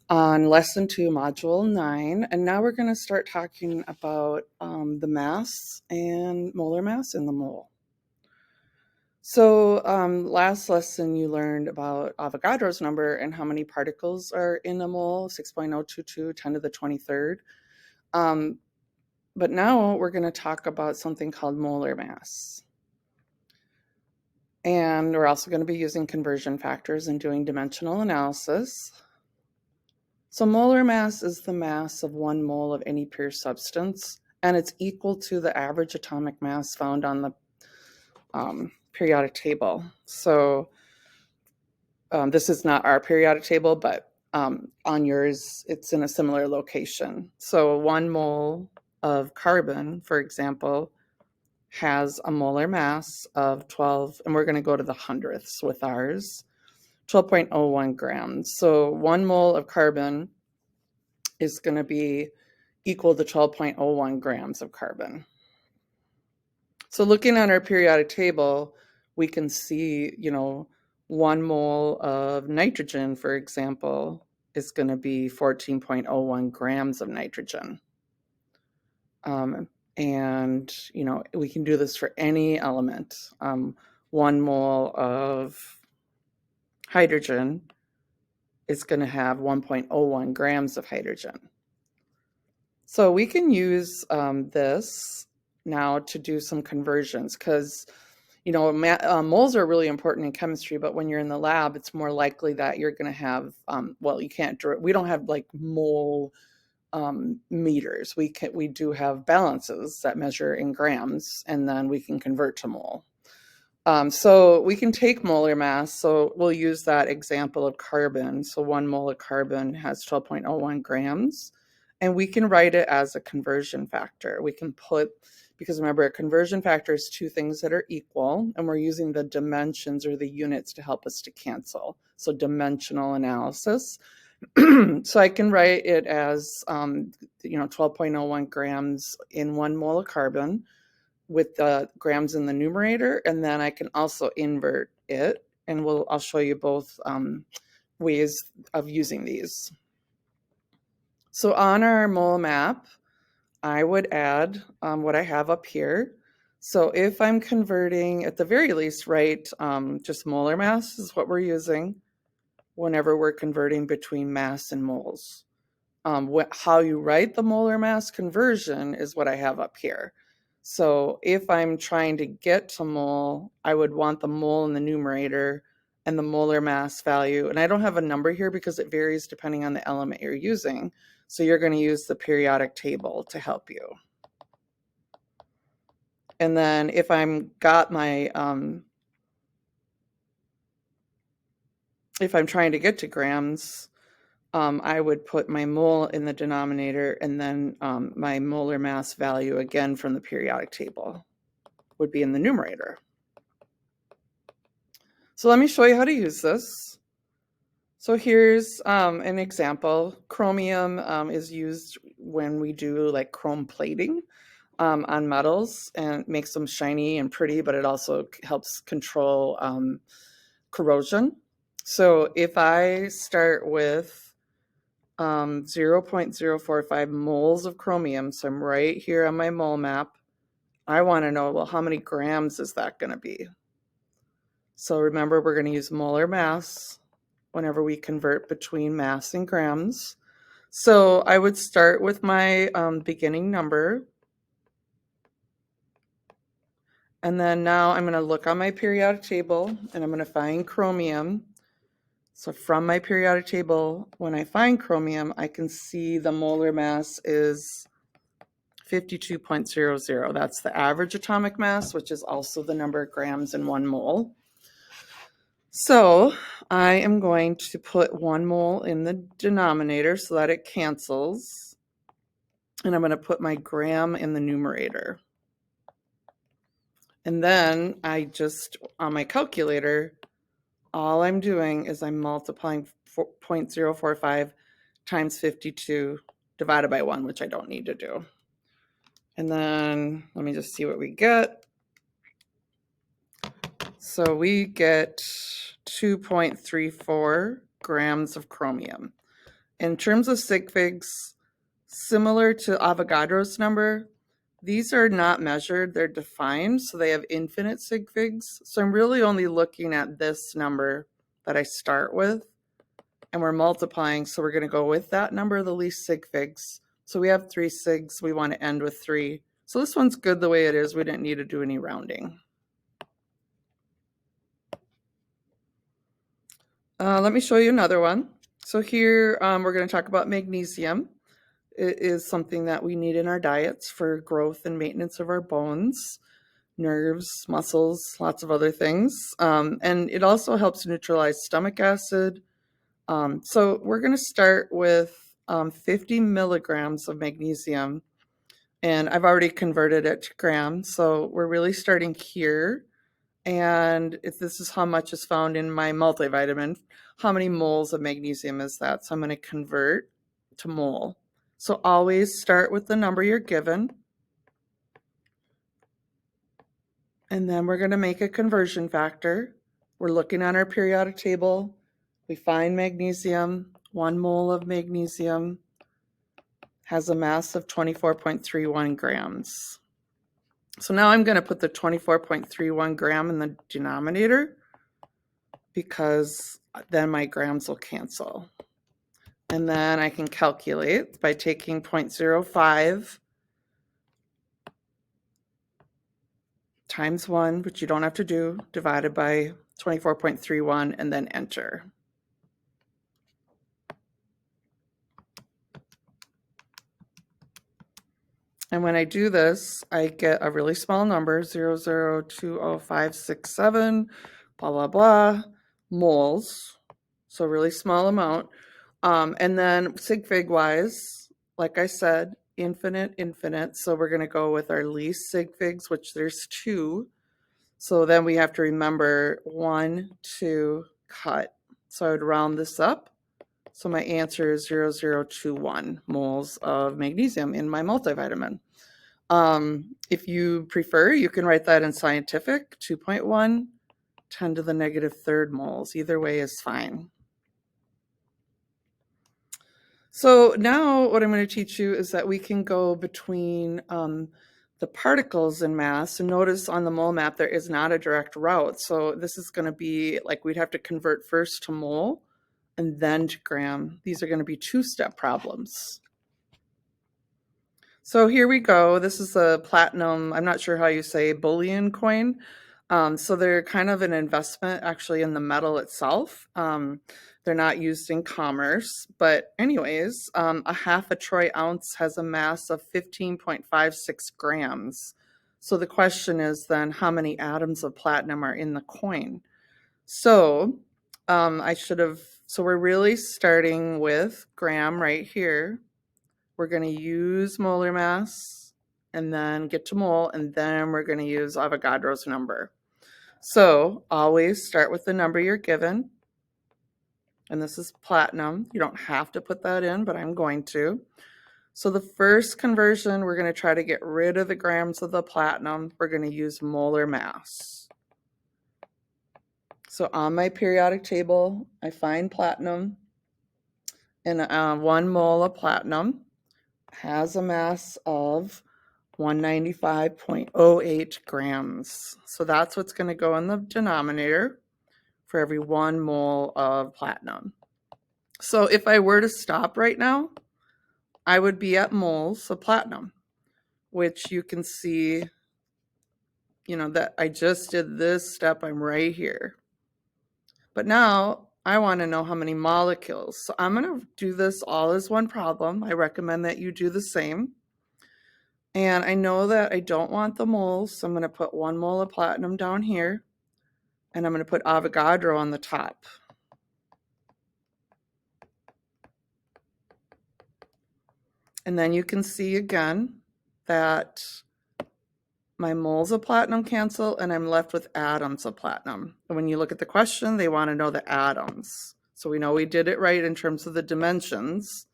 on Lesson 2, Module 9, and now we're going to start talking about the mass and molar mass in the mole. So last lesson you learned about Avogadro's number and how many particles are in a mole, 6.022, 10 to the 23rd. But now we're going to talk about something called molar mass. And we're also going to be using conversion factors and doing dimensional analysis. So molar mass is the mass of 1 mole of any pure substance, and it's equal to the average atomic mass found on the periodic table. So this is not our periodic table, but on yours, it's in a similar location. So 1 mole of carbon, for example, has a molar mass of 12, and we're going to go to the hundredths with ours, 12.01 grams. So 1 mole of carbon is going to be equal to 12.01 grams of carbon. So looking at our periodic table, we can see, 1 mole of nitrogen, for example, is going to be 14.01 grams of nitrogen. And, we can do this for any element. 1 mole of hydrogen is going to have 1.01 grams of hydrogen. So we can use this now to do some conversions because, moles are really important in chemistry, but when you're in the lab, it's more likely that you're going to have, we don't have like mole meters. We do have balances that measure in grams, and then we can convert to mole. So we can take molar mass. So we'll use that example of carbon. So 1 mole of carbon has 12.01 grams, and we can write it as a conversion factor. We can because remember, a conversion factor is 2 things that are equal, and we're using the dimensions or the units to help us to cancel. So dimensional analysis. So I can write it as, 12.01 grams in 1 mole of carbon with the grams in the numerator, and then I can also invert it, and I'll show you both ways of using these. So on our mole map, I would add what I have up here. So if I'm converting, at the very least, just molar mass is what we're using whenever we're converting between mass and moles. How you write the molar mass conversion is what I have up here. So if I'm trying to get to mole, I would want the mole in the numerator and the molar mass value. And I don't have a number here because it varies depending on the element you're using. So you're going to use the periodic table to help you. And then if if I'm trying to get to grams, I would put my mole in the denominator, and then my molar mass value, again from the periodic table, would be in the numerator. So let me show you how to use this. So here's an example. Chromium is used when we do like chrome plating on metals, and it makes them shiny and pretty, but it also helps control corrosion. So if I start with 0.045 moles of chromium, so I'm right here on my mole map, I want to know, well, how many grams is that going to be? So remember, we're going to use molar mass whenever we convert between mass and grams. So I would start with my beginning number. And then now I'm going to look on my periodic table, and I'm going to find chromium. So from my periodic table, when I find chromium, I can see the molar mass is 52.00. That's the average atomic mass, which is also the number of grams in 1 mole. So I am going to put 1 mole in the denominator so that it cancels. And I'm going to put my gram in the numerator. And then on my calculator, all I'm doing is I'm multiplying 0.045 times 52 divided by 1, which I don't need to do. And then let me just see what we get. So we get 2.34 grams of chromium. In terms of sig figs, similar to Avogadro's number, these are not measured, they're defined, so they have infinite sig figs. So I'm really only looking at this number that I start with, and we're multiplying, so we're going to go with that number, the least sig figs. So we have 3 sigs, we want to end with 3. So this one's good the way it is, we didn't need to do any rounding. Let me show you another one. So here we're going to talk about magnesium. It is something that we need in our diets for growth and maintenance of our bones, nerves, muscles, lots of other things. And it also helps neutralize stomach acid. So we're going to start with 50 milligrams of magnesium. And I've already converted it to grams. So we're really starting here. And if this is how much is found in my multivitamin, how many moles of magnesium is that? So I'm going to convert to mole. So always start with the number you're given. And then we're going to make a conversion factor. We're looking on our periodic table. We find magnesium. 1 mole of magnesium has a mass of 24.31 grams. So now I'm going to put the 24.31 gram in the denominator because then my grams will cancel. And then I can calculate by taking 0.05 times 1, which you don't have to do, divided by 24.31, and then enter. And when I do this, I get a really small number, 0.0020567, blah, blah, blah, moles. So really small amount. And then sig fig wise, like I said, infinite, infinite. So we're going to go with our least sig figs, which there's 2. So then we have to remember 1, 2, cut. So I would round this up. So my answer is 0.021 moles of magnesium in my multivitamin. If you prefer, you can write that in scientific, 2.1, 10 to the negative 3rd moles. Either way is fine. So now what I'm going to teach you is that we can go between the particles in mass. And notice on the mole map, there is not a direct route. So this is going to be like we'd have to convert first to mole and then to gram. These are going to be 2-step problems. So here we go. This is a platinum, I'm not sure how you say, bullion coin. So they're kind of an investment actually in the metal itself. They're not used in commerce. But anyways, a half a troy ounce has a mass of 15.56 grams. So the question is then how many atoms of platinum are in the coin? So so we're really starting with gram right here. We're going to use molar mass and then get to mole, and then we're going to use Avogadro's number. So always start with the number you're given. And this is platinum. You don't have to put that in, but I'm going to. So the first conversion, we're going to try to get rid of the grams of the platinum. We're going to use molar mass. So on my periodic table, I find platinum, and 1 mole of platinum has a mass of 195.08 grams. So that's what's going to go in the denominator for every 1 mole of platinum. So if I were to stop right now, I would be at moles of platinum, which you can see, that I just did this step. I'm right here. But now I want to know how many molecules. So I'm going to do this all as one problem. I recommend that you do the same. And I know that I don't want the moles, so I'm going to put 1 mole of platinum down here, and I'm going to put Avogadro on the top. And then you can see again that my moles of platinum cancel, and I'm left with atoms of platinum. And when you look at the question, they want to know the atoms. So we know we did it right in terms of the dimensions.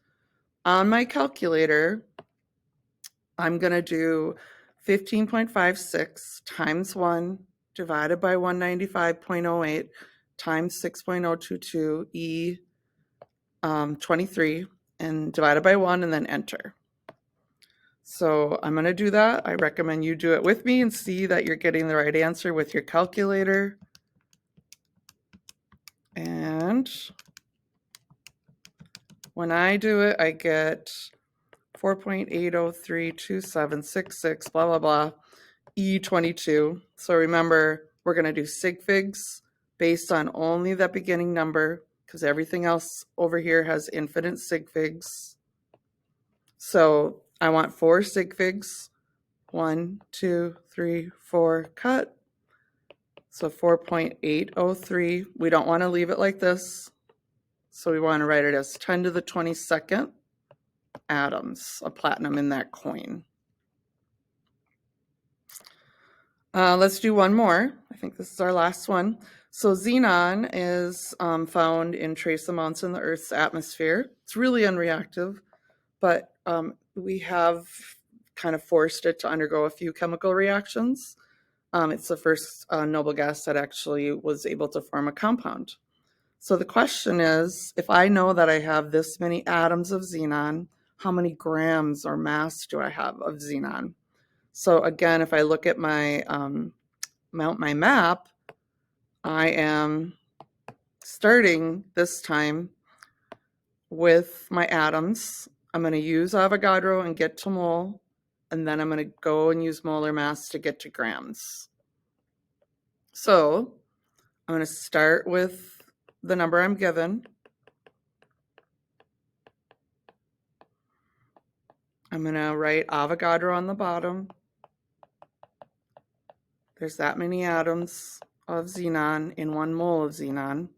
On my calculator, I'm going to do 15.56 times 1 divided by 195.08 times 6.022 E 23 and divide it by 1 and then enter. So I'm going to do that. I recommend you do it with me and see that you're getting the right answer with your calculator. And when I do it, I get 4.8032766, blah, blah, blah, E22. So remember, we're going to do sig figs based on only that beginning number because everything else over here has infinite sig figs. So I want 4 sig figs. 1, 2, 3, 4, cut. So 4.803. We don't want to leave it like this. So we want to write it as 10 to the 22nd atoms of platinum in that coin. Let's do one more. I think this is our last one. So xenon is found in trace amounts in the Earth's atmosphere. It's really unreactive, but we have kind of forced it to undergo a few chemical reactions. It's the first noble gas that actually was able to form a compound. So the question is, if I know that I have this many atoms of xenon, how many grams or mass do I have of xenon? So again, if I look at my map, I am starting this time with my atoms. I'm going to use Avogadro and get to mole, and then I'm going to go and use molar mass to get to grams. So I'm going to start with the number I'm given. I'm going to write Avogadro on the bottom. There's that many atoms of xenon in 1 mole of xenon.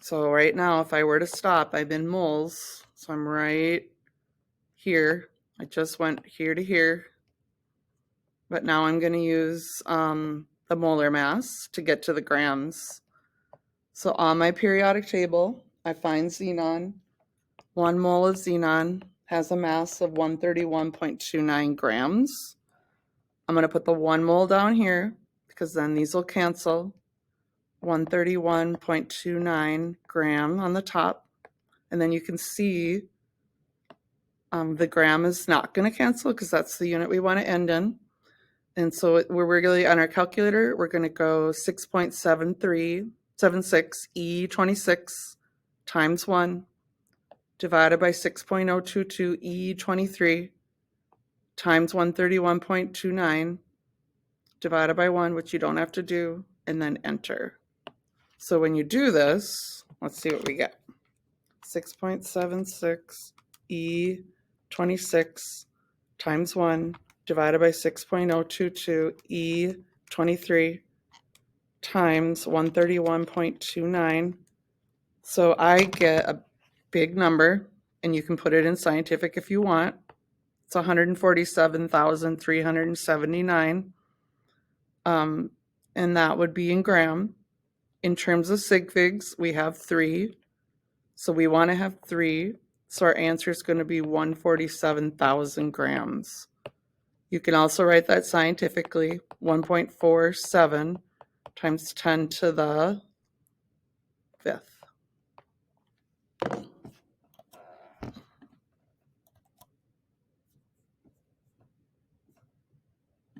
So right now, if I were to stop, I'm in moles. So I'm right here. I just went here to here. But now I'm going to use the molar mass to get to the grams. So on my periodic table, I find xenon. 1 mole of xenon has a mass of 131.29 grams. I'm going to put the 1 mole down here because then these will cancel. 131.29 gram on the top. And then you can see the gram is not going to cancel because that's the unit we want to end in. And so we're really on our calculator, we're going to go 6.7376 E26 times 1 divided by 6.022 E23 times 131.29 divided by 1, which you don't have to do, and then enter. So when you do this, let's see what we get. 6.76 E26 times 1 divided by 6.022 E23 times 131.29. So I get a big number, and you can put it in scientific if you want. It's 147,379. And that would be in gram. In terms of sig figs, we have 3. So we want to have 3. So our answer is going to be 147,000 grams. You can also write that scientifically, 1.47 times 10 to the 5th.